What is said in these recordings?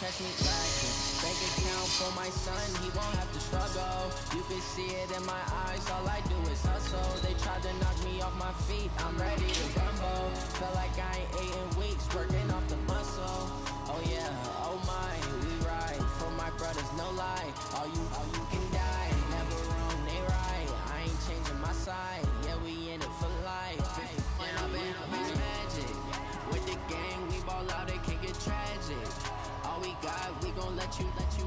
catch me lacking. Bank account for my son, he won't have to struggle. You can see it in my eyes, all I do is hustle. They tried to knock me off my feet, I'm ready to rumble. Feel like I ain't ate in weeks, working off the muscle. Oh yeah, oh my, we ride for my brothers, no lie. All you can die, never wrong, they right. I ain't changing my side, yeah, we in it for life. When I've been magic, with the gang, we ball out, it can get tragic. All we got, we gon' let you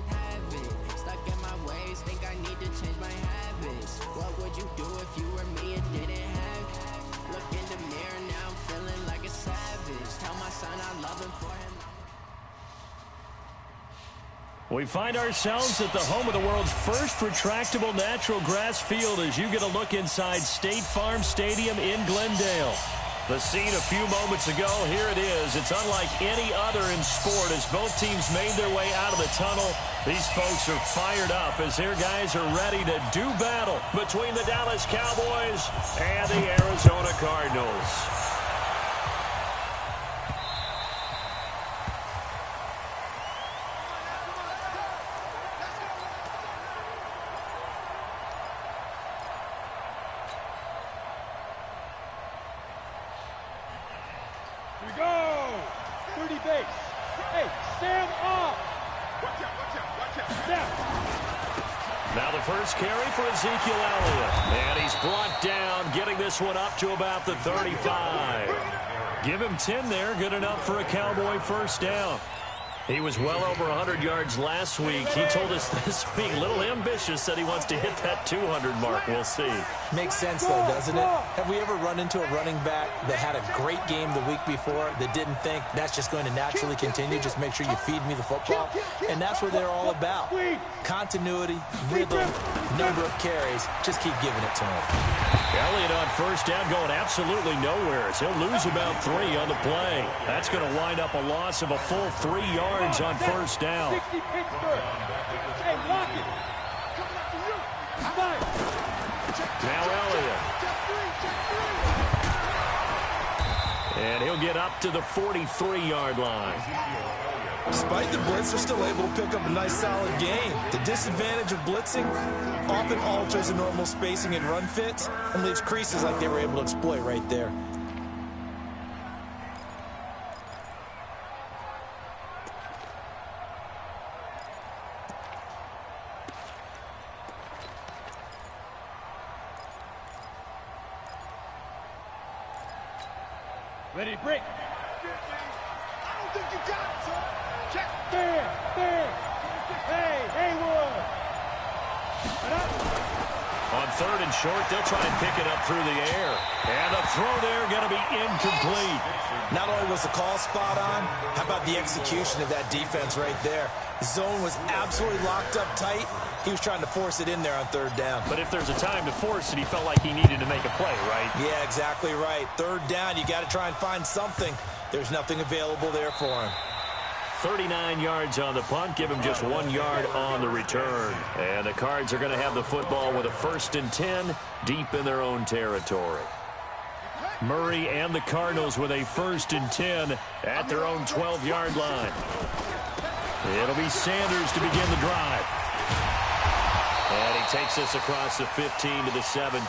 have it. Stuck in my ways, think I need to change my habits. What would you do if you were me and didn't have it? Look in the mirror, now I'm feeling like a savage. Tell my son I love him for him. We find ourselves at the home of the world's first retractable natural grass field as you get a look inside State Farm Stadium in Glendale. The scene a few moments ago, here it is. It's unlike any other in sport as both teams made their way out of the tunnel. These folks are fired up as their guys are ready to do battle between the Dallas Cowboys and the Arizona Cardinals. Now the first carry for Ezekiel Elliott. And he's brought down, getting this one up to about the 35. Give him 10 there, good enough for a Cowboy first down. He was well over 100 yards last week. He told us this week, a little ambitious, that he wants to hit that 200 mark. We'll see. Makes sense, though, doesn't it? Have we ever run into a running back that had a great game the week before that didn't think that's just going to naturally continue? Just make sure you feed me the football. And that's what they're all about. Continuity, rhythm, number of carries. Just keep giving it to him. Elliott on first down going absolutely nowhere. So he'll lose about 3 on the play. That's going to wind up a loss of a full 3 yards on first down. Now Elliott. And he'll get up to the 43-yard line. Despite the blitz, they're still able to pick up a nice solid gain. The disadvantage of blitzing often alters the normal spacing and run fits and leaves creases like they were able to exploit right there. Ready to break. I don't think you got it, son. Check. There. Hey, Haywood. On third and short, they'll try and pick it up through the air. And the throw there going to be incomplete. Not only was the call spot on, how about the execution of that defense right there? The zone was absolutely locked up tight. He was trying to force it in there on third down. But if there's a time to force it, he felt like he needed to make a play, right? Yeah, exactly right. Third down, you got to try and find something. There's nothing available there for him. 39 yards on the punt, give him just 1 yard on the return. And the Cards are going to have the football with a 1st and 10 deep in their own territory. Murray and the Cardinals with a 1st and 10 at their own 12-yard line. It'll be Sanders to begin the drive. And he takes this across the 15 to the 17.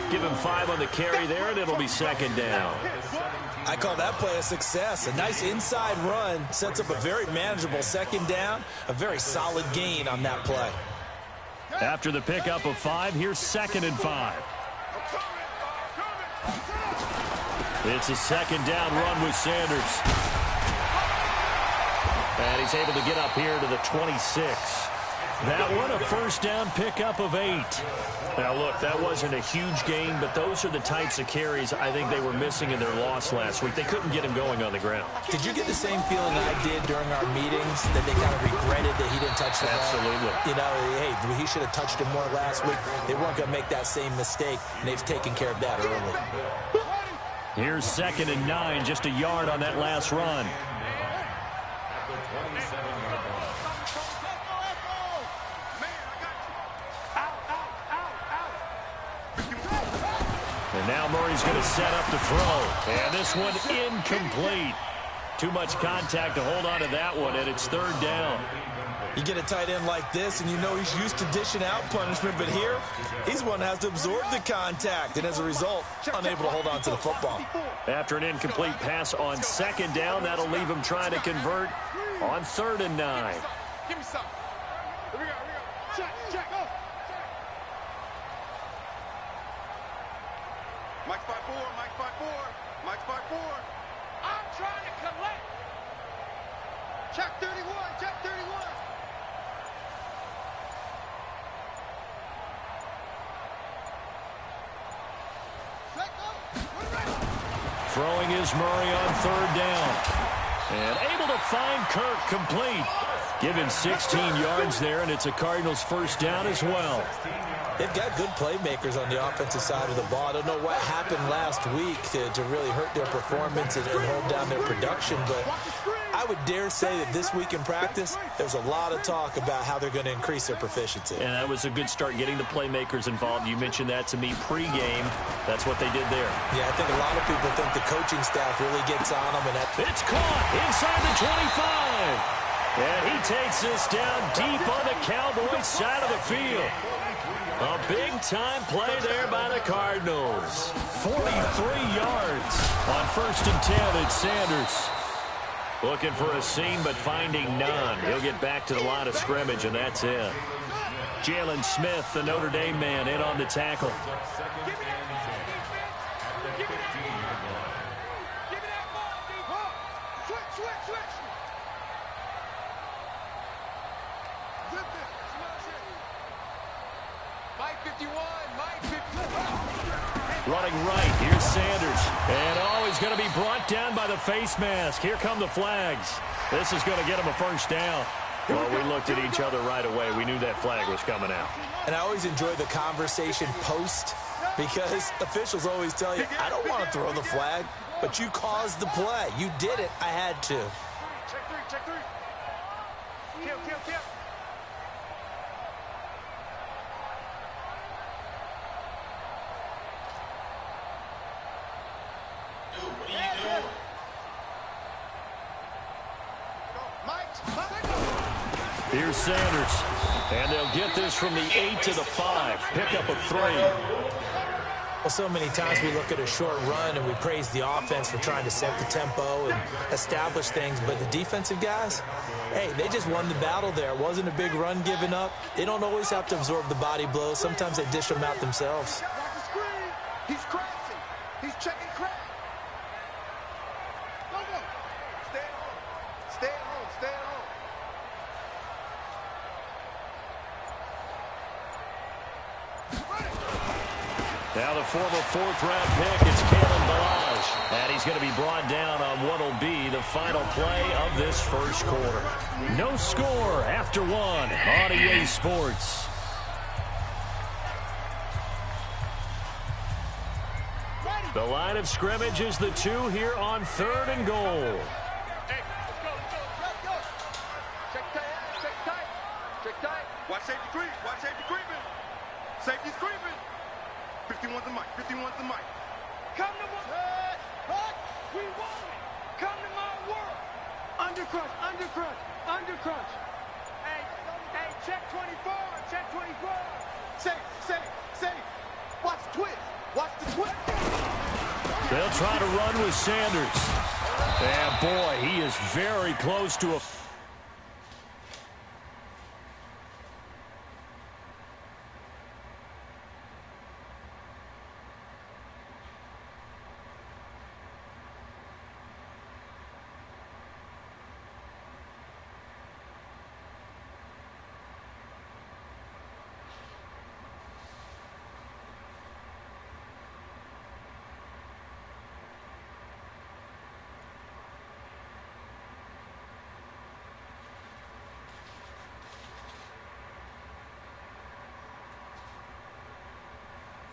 Give him 5 on the carry there, and it'll be 2nd down. I call that play a success. A nice inside run sets up a very manageable 2nd down. A very solid gain on that play. After the pickup of 5, here's 2nd and 5. It's a 2nd down run with Sanders. And he's able to get up here to the 26. That one a 1st down pickup of 8. Now, look, that wasn't a huge gain, but those are the types of carries I think they were missing in their loss last week. They couldn't get him going on the ground. Did you get the same feeling I did during our meetings, that they kind of regretted that he didn't touch the ball? Absolutely. You know, hey, he should have touched him more last week. They weren't going to make that same mistake, and they've taken care of that early. Here's 2nd and 9, just a yard on that last run. And now Murray's going to set up to throw. And this one incomplete. Too much contact to hold on to that one, and it's third down. You get a tight end like this, and you know he's used to dishing out punishment, but here, he's one that has to absorb the contact, and as a result, unable to hold on to the football. After an incomplete pass on second down, that'll leave him trying to convert on 3rd and 9. Give me some. Here we go. Check. Go. Mike's 5-4. I'm trying to collect. Check 31. Throwing is Murray on 3rd down. And able to find Kirk complete. Give him 16 yards there, and it's a Cardinals first down as well. They've got good playmakers on the offensive side of the ball. I don't know what happened last week to really hurt their performance and hold down their production, but I would dare say that this week in practice, there's a lot of talk about how they're going to increase their proficiency. And that was a good start, getting the playmakers involved. You mentioned that to me pregame. That's what they did there. Yeah, I think a lot of people think the coaching staff really gets on them. And it's caught inside the 25. And he takes this down deep on the Cowboys side of the field. A big-time play there by the Cardinals. 43 yards on 1st and 10. It's Sanders. Looking for a seam, but finding none. He'll get back to the line of scrimmage, and that's it. Jalen Smith, the Notre Dame man, in on the tackle. Running right, here's Sanders. And he's going to be brought down by the face mask. Here come the flags. This is going to get him a first down. Well, we looked at each other right away. We knew that flag was coming out. And I always enjoy the conversation post because officials always tell you, I don't want to throw the flag, but you caused the play. You did it. I had to. Check three. Kill. Here's Sanders. And they'll get this from the 8 to the 5. Pick up a 3. Well, so many times we look at a short run and we praise the offense for trying to set the tempo and establish things, but the defensive guys, hey, they just won the battle there. It wasn't a big run given up. They don't always have to absorb the body blows. Sometimes they dish them out themselves. He's crashing. He's checking crack. Go. Stay at home. Now the former 4th-round pick, it's Kalen Ballage. And he's going to be brought down on what will be the final play of this first quarter. No score after 1 on EA Sports. The line of scrimmage is the 2 here on 3rd and goal. Hey, let's go. Check tight. Watch safety creeping. Safety's creeping. 51's the mic. Come to my... What? We want it. Come to my world. Undercrush. Hey, check 24. Safe. Watch the twist. They'll try to run with Sanders. And boy, he is very close to a...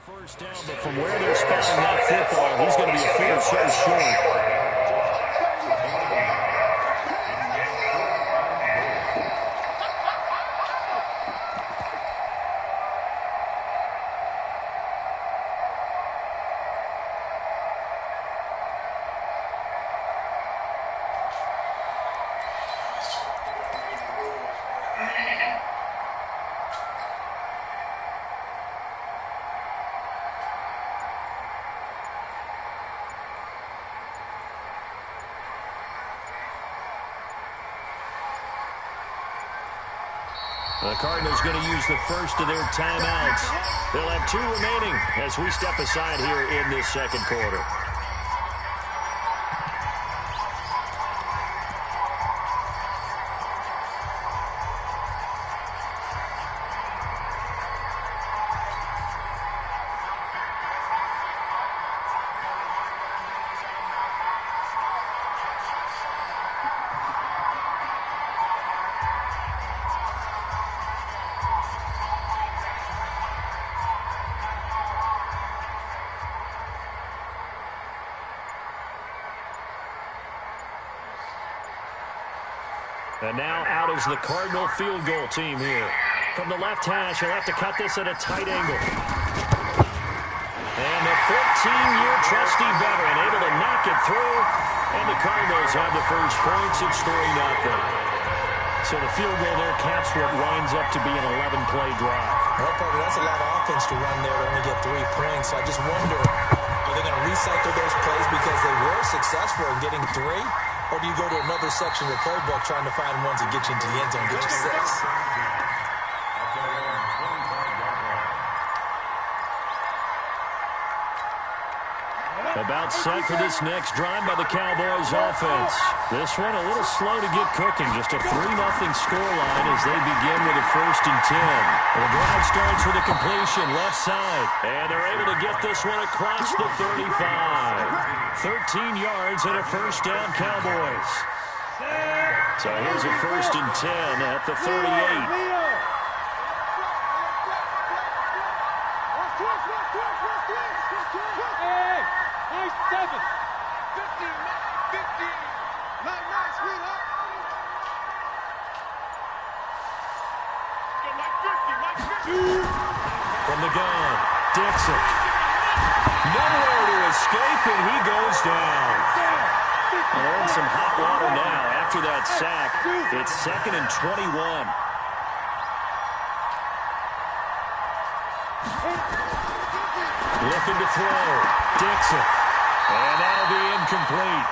First down, but from where they're spotting that football, he's going to be a fair share short. The Cardinals going to use the first of their timeouts. They'll have 2 remaining as we step aside here in this second quarter. And now out is the Cardinal field goal team here. From the left hash, he'll have to cut this at a tight angle. And the 14-year trusty veteran able to knock it through. And the Cardinals have the first points. It's 3-0. So the field goal there caps what winds up to be an 11-play drive. Well, Parker, that's a lot of offense to run there to only get 3 points. So I just wonder, are they going to recycle those plays because they were successful in getting 3? Or do you go to another section of the playbook trying to find ones that get you into the end zone and get you 6? About set for this next drive by the Cowboys offense. This one a little slow to get cooking. Just a 3-0 scoreline as they begin with a 1st and 10. The drive starts with a completion left side. And they're able to get this one across the 35. 13 yards and a 1st down Cowboys. So here's a 1st and 10 at the 38. From the gun, Dixon. Nowhere to escape, and he goes down. Well, they're in some hot water now after that sack. It's 2nd and 21. Looking to throw. Dixon. And that'll be incomplete.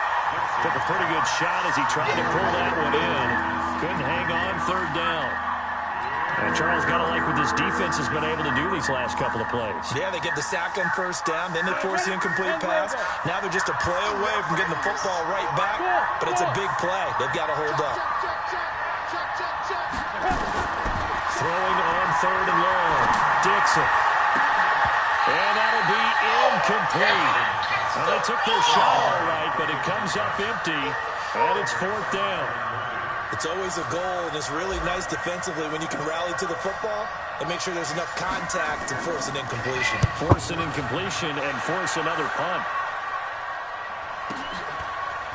Took a pretty good shot as he tried to pull that one in. Couldn't hang on 3rd down. And Charles got to like what this defense has been able to do these last couple of plays. Yeah, they get the sack on 1st down, then they force the incomplete pass. Now they're just a play away from getting the football right back, but it's a big play. They've got to hold up. Throwing on 3rd and long. Dixon. And that'll be incomplete. Well, they took their shot all right, but it comes up empty, and it's 4th down. It's always a goal, and it's really nice defensively when you can rally to the football and make sure there's enough contact to force an incompletion. Force an incompletion and force another punt.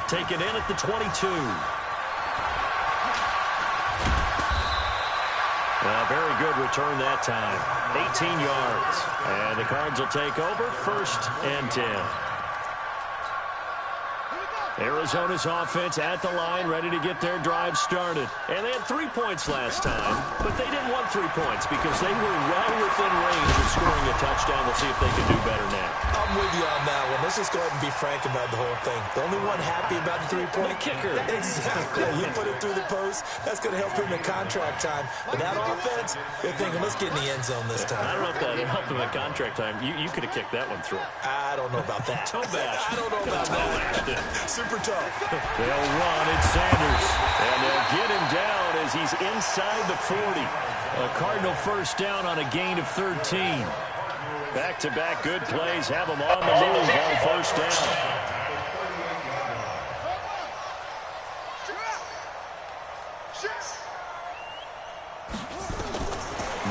Taken in at the 22. Very good return that time. 18 yards. And the Cards will take over 1st and 10. Arizona's offense at the line, ready to get their drive started. And they had 3 points last time, but they didn't want 3 points because they were well within range of scoring a touchdown. We'll see if they can do better now. I'm with you on that one. Let's just go ahead and be frank about the whole thing. The only one happy about the 3-point kicker. Exactly. You put it through the post. That's going to help him in contract time. But that offense, they're thinking, let's get in the end zone this time. I don't know if that helped him in contract time. You could have kicked that one through. I don't know about that. Toe bash. I don't know about that. Super tough. They'll run. It's Sanders. And they'll get him down as he's inside the 40. A Cardinal 1st down on a gain of 13. Back-to-back good plays have them on the move on 1st down.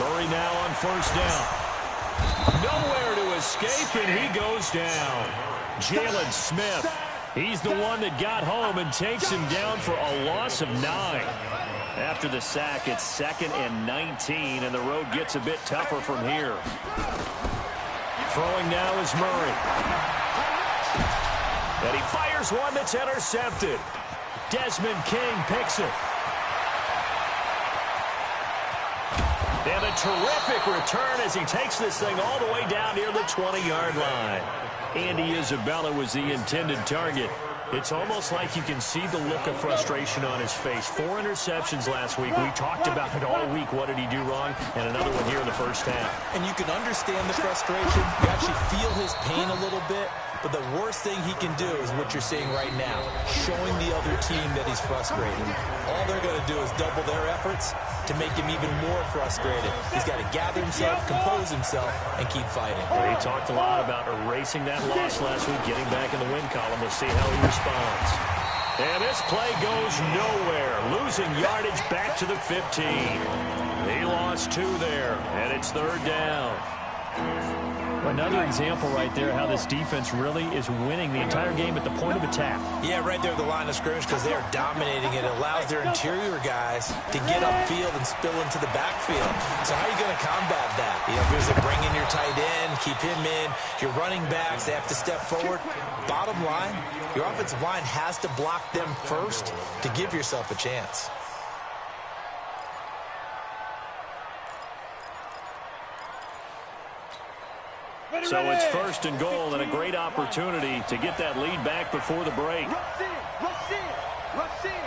Murray now on 1st down. Nowhere to escape, and he goes down. Jalen Smith. He's the one that got home and takes him down for a loss of 9. After the sack, it's 2nd and 19, and the road gets a bit tougher from here. Throwing now is Murray. And he fires one that's intercepted. Desmond King picks it. And a terrific return as he takes this thing all the way down near the 20-yard line. Andy Isabella was the intended target. It's almost like you can see the look of frustration on his face. 4 interceptions last week. We talked about it all week. What did he do wrong? And another one here in the first half. And you can understand the frustration. You actually feel his pain a little bit. But the worst thing he can do is what you're seeing right now, showing the other team that he's frustrated. All they're going to do is double their efforts to make him even more frustrated. He's got to gather himself, compose himself, and keep fighting. Well, he talked a lot about erasing that loss last week, getting back in the win column. We'll see how he responds. And this play goes nowhere, losing yardage back to the 15. He lost 2 there, and it's 3rd down. Another example right there how this defense really is winning the entire game at the point of attack. Yeah, right there at the line of scrimmage because they are dominating it. It allows their interior guys to get upfield and spill into the backfield. So how are you going to combat that? You know, here's a bring in your tight end, keep him in. Your running backs, they have to step forward. Bottom line, your offensive line has to block them first to give yourself a chance. So it's 1st and goal and a great opportunity to get that lead back before the break. Rush in, rush in, rush in.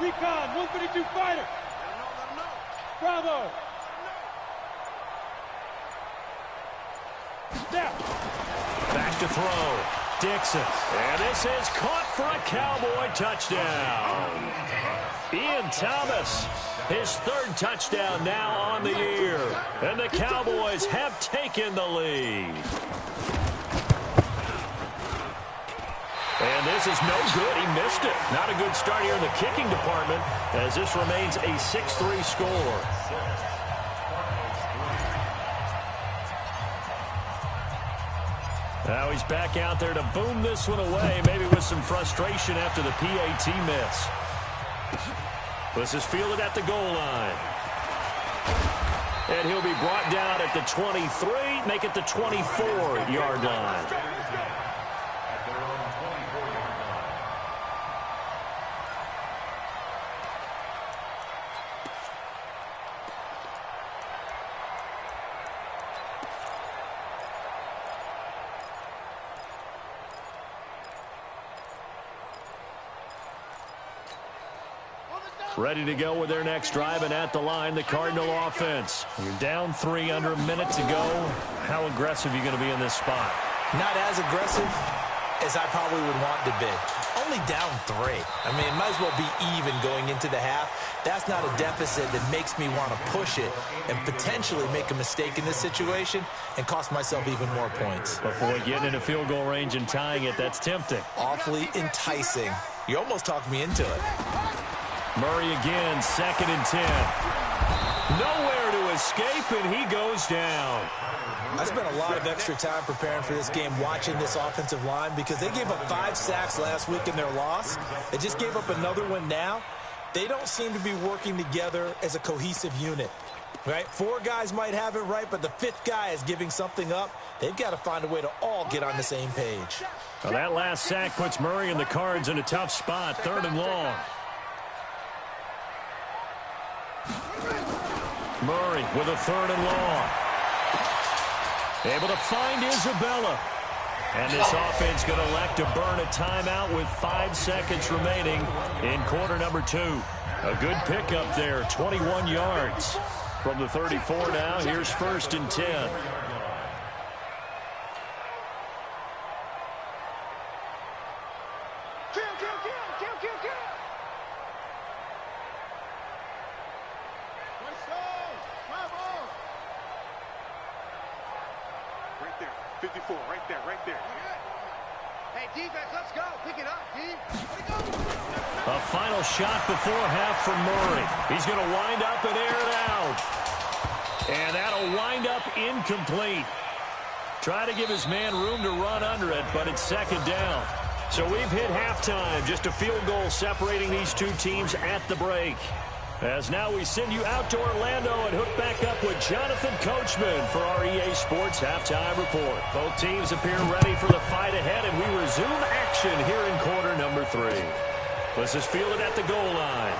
Recon, 132 fighter. Let him know. Bravo. Snap. Back to throw. Dixon. And this is caught for a Cowboy touchdown. Ian Thomas, his 3rd touchdown now on the year. And the Cowboys have taken the lead. And this is no good. He missed it. Not a good start here in the kicking department as this remains a 6-3 score. Now he's back out there to boom this one away, maybe with some frustration after the PAT miss. This is fielded at the goal line. And he'll be brought down at the 23, make it the 24-yard line. Ready to go with their next drive, and at the line, the Cardinal offense. You're down 3 under a minute to go. How aggressive are you going to be in this spot? Not as aggressive as I probably would want to be. Only down 3. I mean, it might as well be even going into the half. That's not a deficit that makes me want to push it and potentially make a mistake in this situation and cost myself even more points. But boy, getting into field goal range and tying it, that's tempting. Awfully enticing. You almost talked me into it. Murray again, 2nd and 10. Nowhere to escape, and he goes down. I spent a lot of extra time preparing for this game, watching this offensive line, because they gave up 5 sacks last week in their loss. They just gave up another one now. They don't seem to be working together as a cohesive unit. Right? 4 guys might have it right, but the 5th guy is giving something up. They've got to find a way to all get on the same page. Well, that last sack puts Murray and the Cards in a tough spot, 3rd and long. Murray with a 3rd and long. Able to find Isabella. And this offense going to elect to burn a timeout with 5 seconds remaining in quarter number 2. A good pickup there, 21 yards. From the 34 now, here's 1st and 10. A final shot before half from Murray. He's going to wind up and air it out. And that'll wind up incomplete. Try to give his man room to run under it, but it's 2nd down. So we've hit halftime. Just a field goal separating these 2 teams at the break. As now we send you out to Orlando and hook back up with Jonathan Coachman for our EA Sports Halftime Report. Both teams appear ready for the fight ahead, and we resume action here in quarter number 3. This is fielded at the goal line.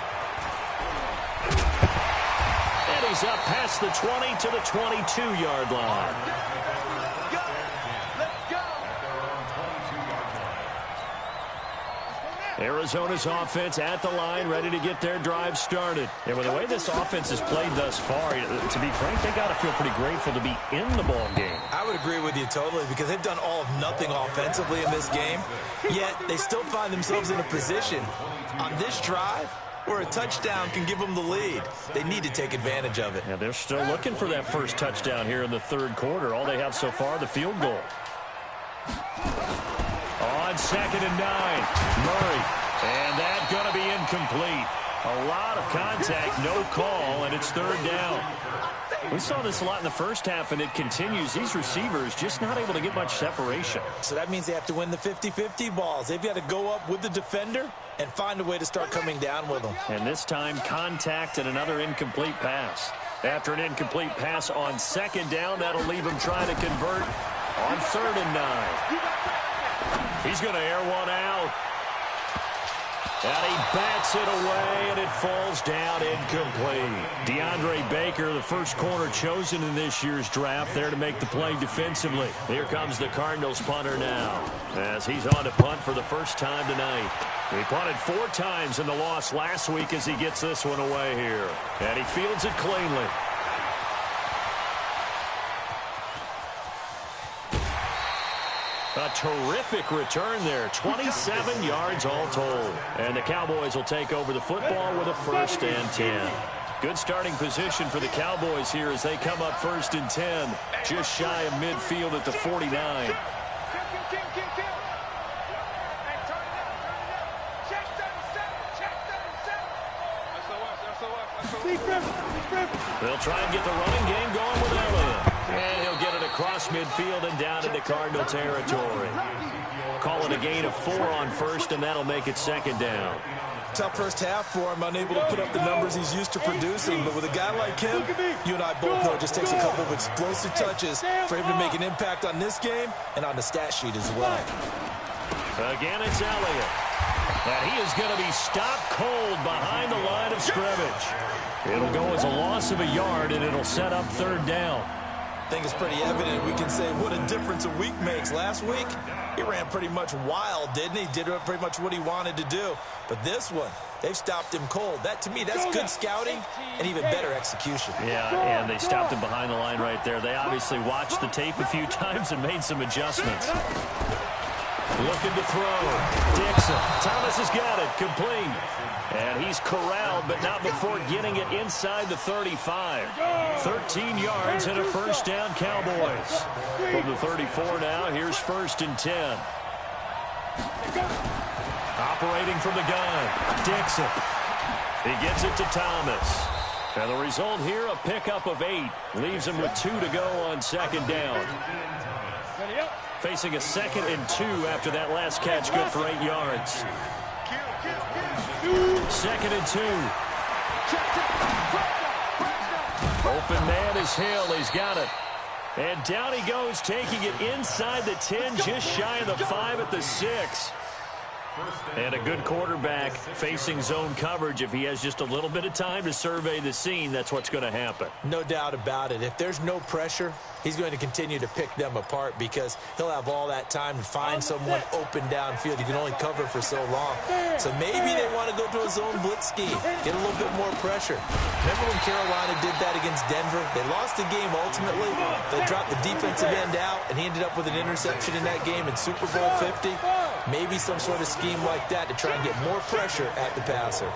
And he carries up past the 20 to the 22-yard line. Arizona's offense at the line, ready to get their drive started. And with the way this offense has played thus far, to be frank, they got to feel pretty grateful to be in the ball game. I would agree with you totally, because they've done all of nothing offensively in this game, yet they still find themselves in a position on this drive where a touchdown can give them the lead. They need to take advantage of it. Yeah, they're still looking for that first touchdown here in the third quarter. All they have so far, the field goal. On 2nd and 9, Murray. And that's going to be incomplete. A lot of contact, no call, and it's third down. We saw this a lot in the first half, and it continues. These receivers just not able to get much separation. So that means they have to win the 50-50 balls. They've got to go up with the defender and find a way to start coming down with them. And this time, contact and another incomplete pass. After an incomplete pass on 2nd down, that'll leave him trying to convert on 3rd and 9. He's going to air one out. And he bats it away, and it falls down incomplete. DeAndre Baker, the first corner chosen in this year's draft, there to make the play defensively. Here comes the Cardinals punter now, as he's on to punt for the first time tonight. He punted 4 times in the loss last week as he gets this one away here. And he fields it cleanly. A terrific return there. 27 yards all told. And the Cowboys will take over the football with a 1st and 10. Good starting position for the Cowboys here as they come up 1st and 10. Just shy of midfield at the 49. They'll try and get the running game going with Elliott. And he'll get it across midfield and down into Cardinal territory. Call it a gain of 4 on 1st, and that'll make it 2nd down. Tough first half for him, unable to put up the numbers he's used to producing. But with a guy like him, you and I both know it just takes a couple of explosive touches for him to make an impact on this game and on the stat sheet as well. Again, it's Elliott. And he is going to be stopped cold behind the line of scrimmage. It'll go as a loss of a yard, and it'll set up 3rd down. I think it's pretty evident. We can say what a difference a week makes. Last week, he ran pretty much wild, didn't he? Did pretty much what he wanted to do. But this one, they've stopped him cold. That, to me, that's good scouting and even better execution. Yeah, and they stopped him behind the line right there. They obviously watched the tape a few times and made some adjustments. Looking to throw. Dixon. Thomas has got it. Complete. And he's corralled, but not before getting it inside the 35. 13 yards and a 1st down, Cowboys. From the 34 now, here's 1st and 10. Operating from the gun, Dixon. He gets it to Thomas. And the result here, a pickup of 8. Leaves him with 2 to go on 2nd down. Facing a 2nd and 2 after that last catch, good for 8 yards. 2nd and 2. Open man is Hill. He's got it. And down he goes, taking it inside the 10, just shy of the 5 at the 6. And a good quarterback facing zone coverage. If he has just a little bit of time to survey the scene, that's what's going to happen. No doubt about it. If there's no pressure, he's going to continue to pick them apart because he'll have all that time to find someone open downfield. You can only cover for so long. So maybe they want to go to a zone blitz scheme, get a little bit more pressure. Remember when Carolina did that against Denver? They lost the game ultimately. They dropped the defensive end out, and he ended up with an interception in that game in Super Bowl 50. Maybe some sort of scheme like that to try and get more pressure at the passer.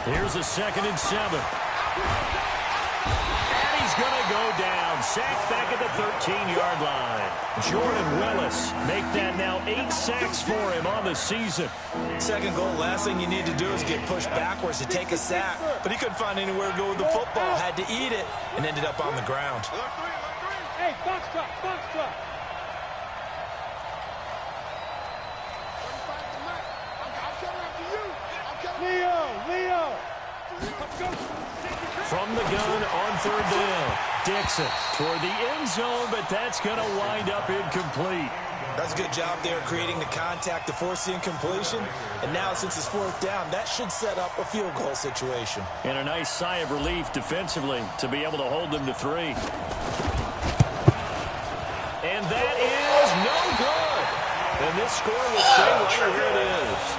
Here's a 2nd and 7. And he's going to go down. Sacked back at the 13-yard line. Jordan Willis make that now 8 sacks for him on the season. Second goal, last thing you need to do is get pushed backwards to take a sack. But he couldn't find anywhere to go with the football. Had to eat it and ended up on the ground. Hey, box truck, box truck. Leo. From the gun on 3rd down. Dixon toward the end zone, but that's going to wind up incomplete. That's a good job there creating the contact to force the incompletion. And now, since it's fourth down, that should set up a field goal situation. And a nice sigh of relief defensively to be able to hold them to 3. And that is no good. And this score will stay right where it is.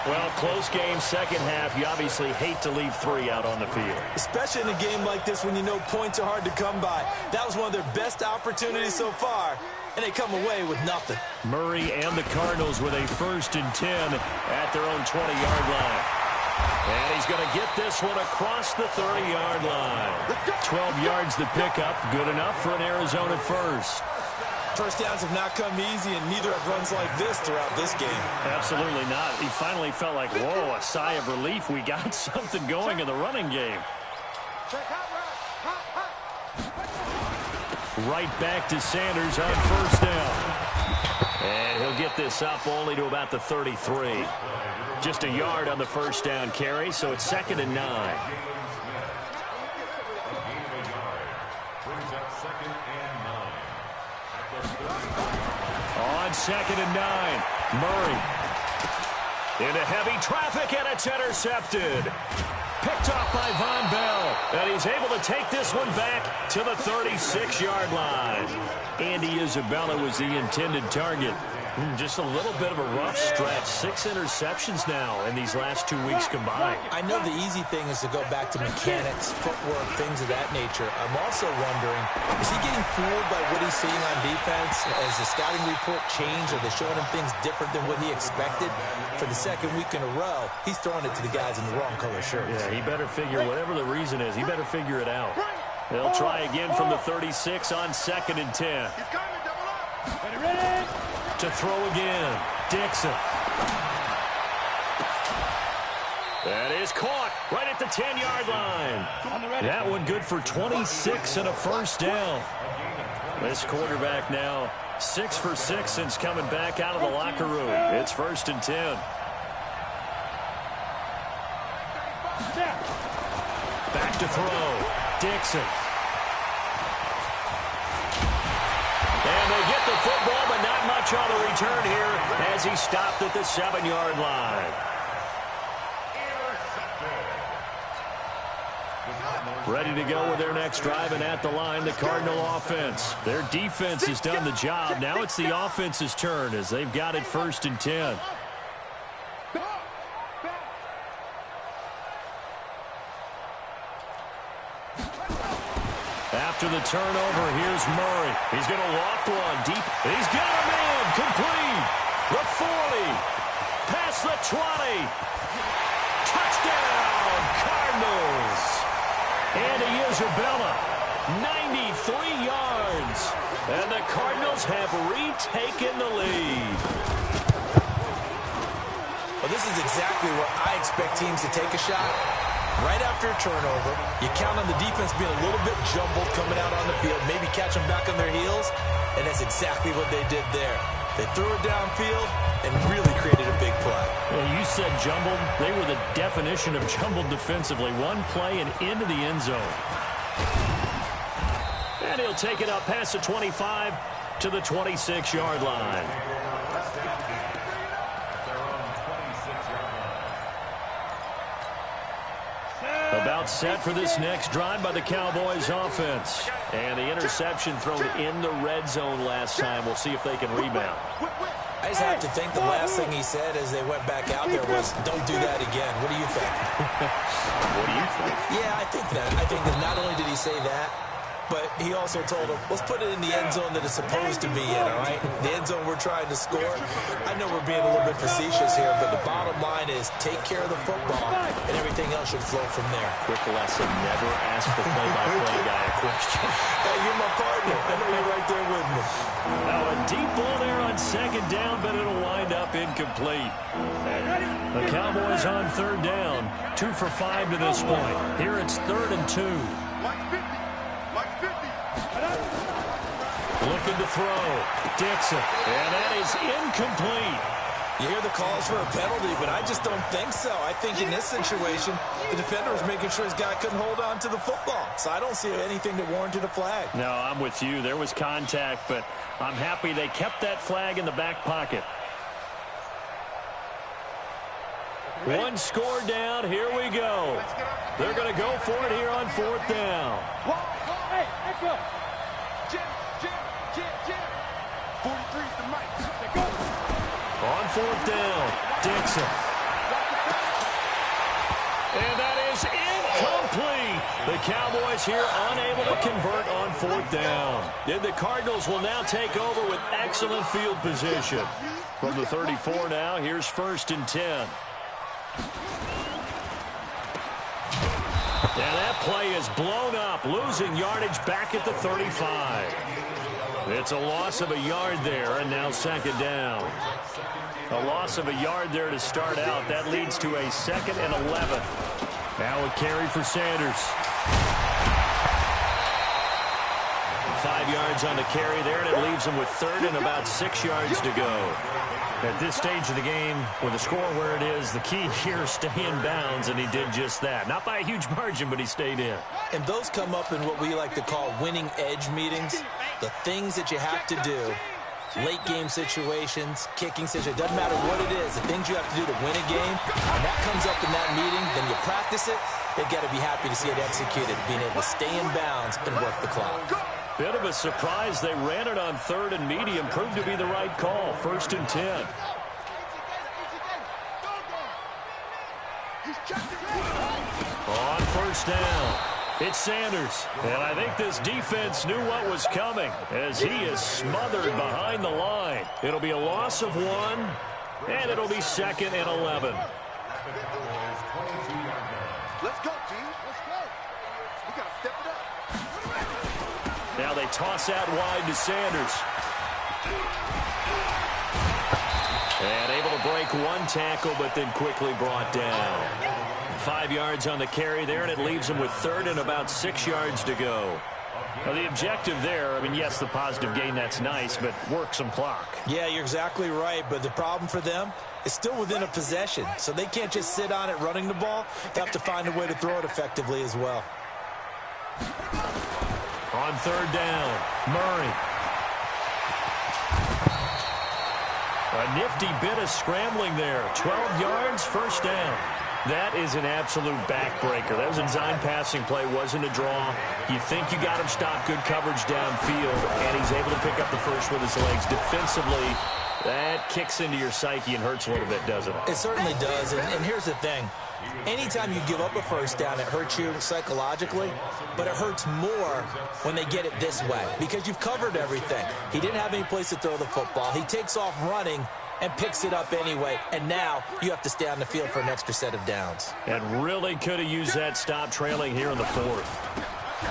Well, close game, second half. You obviously hate to leave 3 out on the field. Especially in a game like this when you know points are hard to come by. That was one of their best opportunities so far, and they come away with nothing. Murray and the Cardinals with a 1st and 10 at their own 20-yard line. And he's going to get this one across the 30-yard line. 12 yards the pickup, good enough for an Arizona first. First downs have not come easy, and neither have runs like this throughout this game. Absolutely not. He finally felt like, whoa, a sigh of relief. We got something going in the running game. Right back to Sanders on 1st down. And he'll get this up only to about the 33. Just a yard on the 1st down carry, so it's 2nd and 9. On 2nd and 9, Murray into heavy traffic, and it's intercepted. Picked off by Von Bell, and he's able to take this one back to the 36-yard line. Andy Isabella was the intended target. Just a little bit of a rough stretch. 6 interceptions now in these last 2 weeks combined. I know the easy thing is to go back to mechanics, footwork, things of that nature. I'm also wondering, is he getting fooled by what he's seeing on defense? Has the scouting report changed? Are they showing him things different than what he expected? For the 2nd week in a row, he's throwing it to the guys in the wrong color shirts. Yeah, he better figure, whatever the reason is, he better figure it out. They'll try again from the 36 on 2nd and 10. Ready? To throw again, Dixon. That is caught right at the 10-yard line. That one good for 26 and a 1st down. This quarterback now 6 for 6 since coming back out of the locker room. It's 1st and 10. Back to throw, Dixon. And they get the football, but not much on the return here as he stopped at the 7-yard line. Ready to go with their next drive, and at the line, the Cardinal offense. Their defense has done the job. Now it's the offense's turn as they've got it 1st and 10. After the turnover, here's Murray. He's going to loft one deep. He's got a man complete. The 40. Past the 20. Touchdown, Cardinals. Andy Isabella, 93 yards. And the Cardinals have retaken the lead. Well, this is exactly where I expect teams to take a shot. Right after a turnover, you count on the defense being a little bit jumbled coming out on the field, maybe catch them back on their heels, and that's exactly what they did there. They threw it downfield and really created a big play. Yeah, you said jumbled. They were the definition of jumbled defensively. One play and into the end zone. And he'll take it up past the 25 to the 26-yard line. About set for this next drive by the Cowboys offense. And the interception thrown in the red zone last time. We'll see if they can rebound. I just have to think the last thing he said as they went back out there was, don't do that again. What do you think? What do you think? Yeah, I think that. I think that not only did he say that, but he also told him, let's put it in the end zone that it's supposed to be in, all right? The end zone we're trying to score. I know we're being a little bit facetious here, but the bottom line is take care of the football, and everything else should flow from there. Quick lesson, never ask the play-by-play guy a question. Hey, you're my partner. I know you're right there with me. Now a deep ball there on 2nd down, but it'll wind up incomplete. The Cowboys on 3rd down, 2 for 5 to this point. Here it's 3rd and 2. Looking to throw. Dixon. And that is incomplete. You hear the calls for a penalty, but I just don't think so. I think in this situation, the defender was making sure his guy couldn't hold on to the football. So I don't see anything that warranted a flag. No, I'm with you. There was contact, but I'm happy they kept that flag in the back pocket. One score down. Here we go. They're going to go for it here on 4th down. Hey, let's go. Jim. 43's the mic. Go. On 4th down, Dixon. And that is incomplete. The Cowboys here unable to convert on 4th down. And the Cardinals will now take over with excellent field position. From the 34 now, here's 1st and 10. And that play is blown up, losing yardage back at the 35. It's a loss of a yard there, and now 2nd down. A loss of a yard there to start out. That leads to a 2nd and 11. Now a carry for Sanders. 5 yards on the carry there, and it leaves him with 3rd and about 6 yards to go. At this stage of the game, with the score where it is, the key here is stay in bounds, and he did just that. Not by a huge margin, but he stayed in. And those come up in what we like to call winning edge meetings. The things that you have to do, late game situations, kicking situations, doesn't matter what it is, the things you have to do to win a game, when that comes up in that meeting, then you practice it, they've got to be happy to see it executed, being able to stay in bounds and work the clock. Bit of a surprise. They ran it on 3rd and medium. Proved to be the right call. 1st and 10. On 1st down, it's Sanders. And I think this defense knew what was coming as he is smothered behind the line. It'll be a loss of 1, and it'll be 2nd and 11. Let's go, team. Let's go. We got to step it up. Now they toss out wide to Sanders. And able to break 1 tackle, but then quickly brought down. 5 yards on the carry there, and it leaves him with 3rd and about 6 yards to go. Now the objective there, I mean, yes, the positive gain, that's nice, but work some clock. Yeah, you're exactly right, but the problem for them is still within a possession, so they can't just sit on it running the ball. They have to find a way to throw it effectively as well. On 3rd down, Murray. A nifty bit of scrambling there. 12 yards, 1st down. That is an absolute backbreaker. That was a design passing play, wasn't a draw. You think you got him stopped, good coverage downfield, and he's able to pick up the first with his legs. Defensively, that kicks into your psyche and hurts a little bit, doesn't it? It certainly does, and here's the thing. Anytime you give up a 1st down, it hurts you psychologically, but it hurts more when they get it this way because you've covered everything. He didn't have any place to throw the football. He takes off running and picks it up anyway, and now you have to stay on the field for an extra set of downs. And really could have used that stop trailing here in the 4th.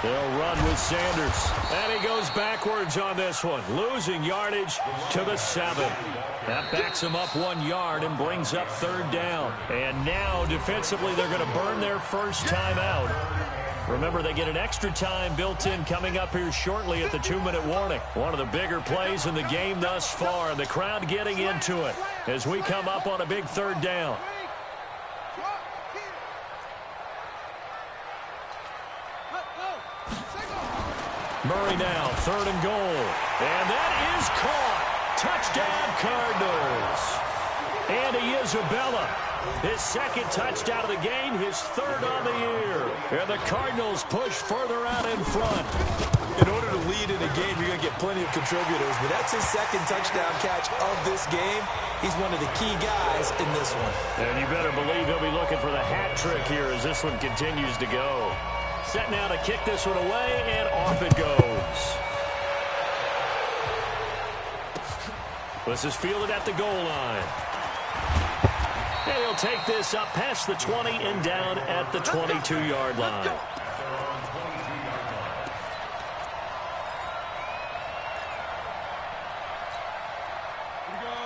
They'll run with Sanders. And he goes backwards on this one, losing yardage to the 7. That backs him up 1 yard and brings up 3rd down. And now, defensively, they're going to burn their first time out. Remember, they get an extra time built in coming up here shortly at the 2-minute warning. One of the bigger plays in the game thus far, and the crowd getting into it as we come up on a big 3rd down. Murray now, 3rd and goal. And that is caught. Touchdown, Cardinals. Andy Isabella, his 2nd touchdown of the game, his 3rd on the year. And the Cardinals push further out in front. In order to lead in a game, you're going to get plenty of contributors, but that's his 2nd touchdown catch of this game. He's one of the key guys in this one. And you better believe he'll be looking for the hat trick here as this one continues to go. Set now to kick this one away, and off it goes. This is fielded at the goal line. And he'll take this up past the 20 and down at the 22-yard line.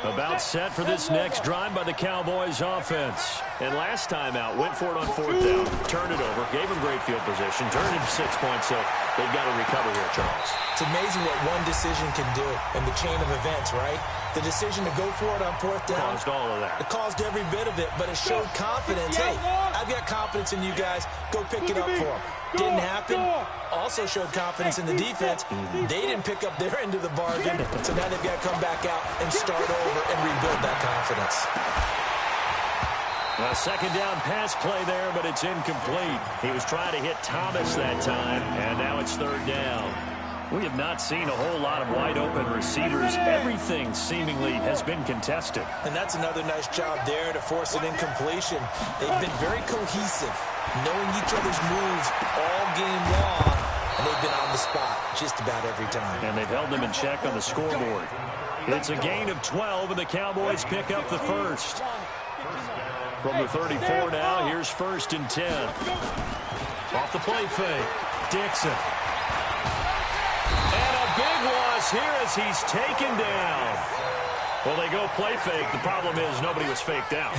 About set for this next drive by the Cowboys offense. And last time out, went for it on 4th down, turned it over, gave him great field position, turned it to 6 points, so they've got to recover here, Charles. It's amazing what one decision can do in the chain of events, right? The decision to go for it on 4th down. Caused all of that. It caused every bit of it, but it showed confidence. Hey, I've got confidence in you guys. Go pick it up for them. Didn't happen. Also showed confidence in the defense. They didn't pick up their end of the bargain, so now they've got to come back out and start over and rebuild that confidence. A second down pass play there, but it's incomplete. He was trying to hit Thomas that time, and now it's 3rd down. We have not seen a whole lot of wide-open receivers. Everything seemingly has been contested. And that's another nice job there to force an incompletion. They've been very cohesive, knowing each other's moves all game long, and they've been on the spot just about every time. And they've held them in check on the scoreboard. It's a gain of 12, and the Cowboys pick up the first. From the 34 now, here's 1st and 10. Off the play fake, Dixon. And a big loss here as he's taken down. Well, they go play fake. The problem is nobody was faked out.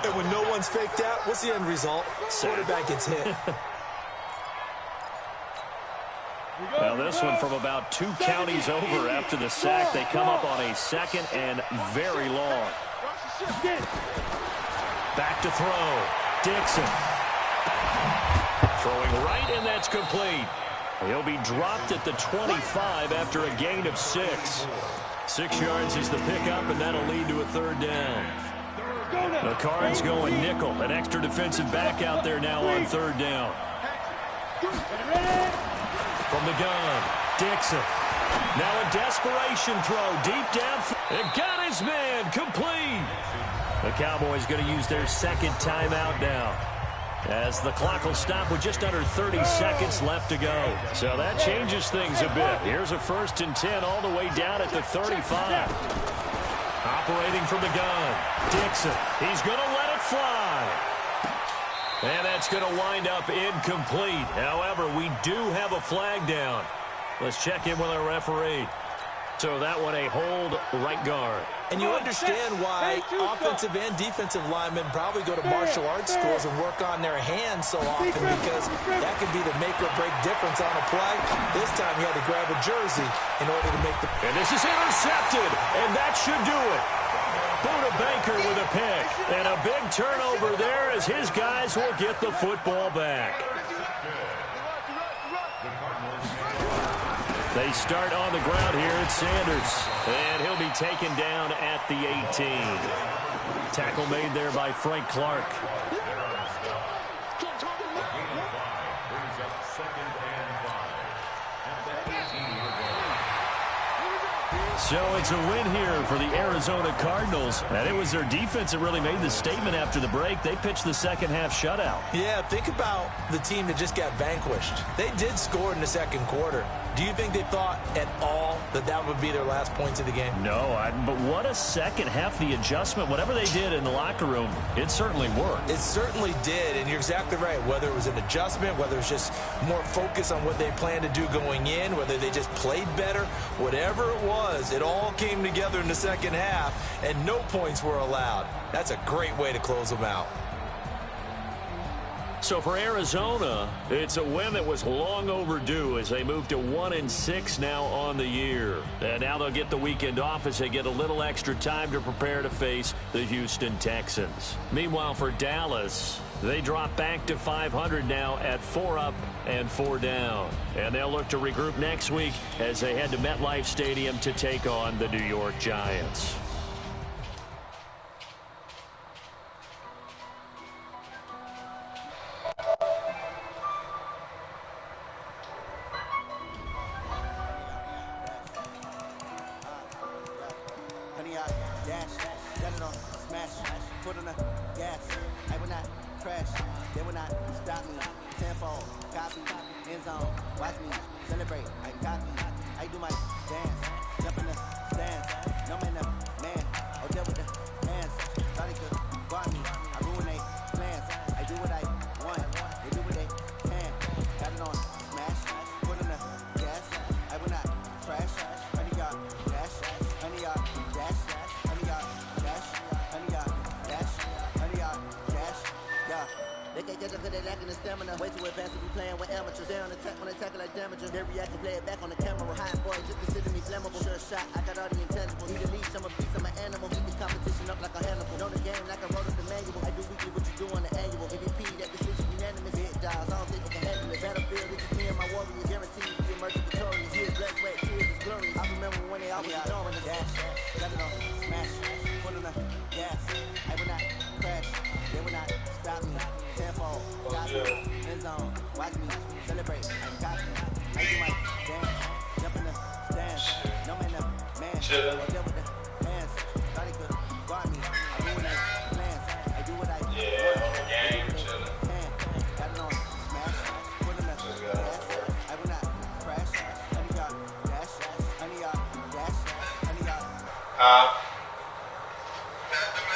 And when no one's faked out, what's the end result? Quarterback gets hit. Now this one from about 2 counties over after the sack. They come up on a 2nd and very long. Back to throw. Dixon. Throwing right, and that's complete. He'll be dropped at the 25 after a gain of 6. 6 yards is the pickup, and that'll lead to a 3rd down. The Cards going nickel. An extra defensive back out there now on 3rd down. From the gun, Dixon. Now a desperation throw deep down. And got his man complete. The Cowboys going to use their 2nd timeout now, as the clock will stop with just under 30 seconds left to go. So that changes things a bit. Here's a 1st and 10 all the way down at the 35. Operating from the gun, Dixon. He's going to let it fly. And that's going to wind up incomplete. However, we do have a flag down. Let's check in with our referee. So that one a hold right guard. And you understand why offensive and defensive linemen probably go to martial arts schools and work on their hands so often, because that could be the make or break difference on a play. This time he had to grab a jersey in order to make the... And this is intercepted, and that should do it. Buda Baker with a pick, and a big turnover there as his guys will get the football back. They start on the ground here at Sanders, and he'll be taken down at the 18. Tackle made there by Frank Clark. So it's a win here for the Arizona Cardinals. And it was their defense that really made the statement after the break. They pitched the second half shutout. Yeah, think about the team that just got vanquished. They did score in the 2nd quarter. Do you think they thought at all that that would be their last points of the game? No, but what a second half. The adjustment, whatever they did in the locker room, it certainly worked. It certainly did, and you're exactly right. Whether it was an adjustment, whether it was just more focus on what they planned to do going in, whether they just played better, whatever it was, it all came together in the second half, and no points were allowed. That's a great way to close them out. So for Arizona, it's a win that was long overdue as they move to 1-6 now on the year. And now they'll get the weekend off as they get a little extra time to prepare to face the Houston Texans. Meanwhile, for Dallas, they drop back to 500 now at 4 up and 4 down. And they'll look to regroup next week as they head to MetLife Stadium to take on the New York Giants. stamina. Way too advanced to be playing with amateurs. They on attack when they tackle like damages. They react to play it back on the camera. Hot boy, just consider me flammable. Sure shot, I got all the intangibles. Need a leash, I'm a piece of my animal. Keep the competition up like a Hannibal. Know the game like I wrote up the manual. I do weekly what you do on the annual. MVP, that decision unanimous. Big dials, I don't think I can handle it. Battlefield, it's just me and my warriors. Guaranteed we emerge victorious. Years blessed, wet, tears is glorious. I remember when they always ignoring us. Dash, got it on, smash, put on the gas. I will not crash, they will not stop me. Tenfold, got me, end zone, watch me, celebrate, got me. I do my dance, jump in the stands, no man up, man. I deal with the hands, thought he could guard me. I do what I plans, I do what I want. Game chilling. Got it on, smash, put on the gas. I will not crash, honey yard, dash, honey yard, dash, honey yard.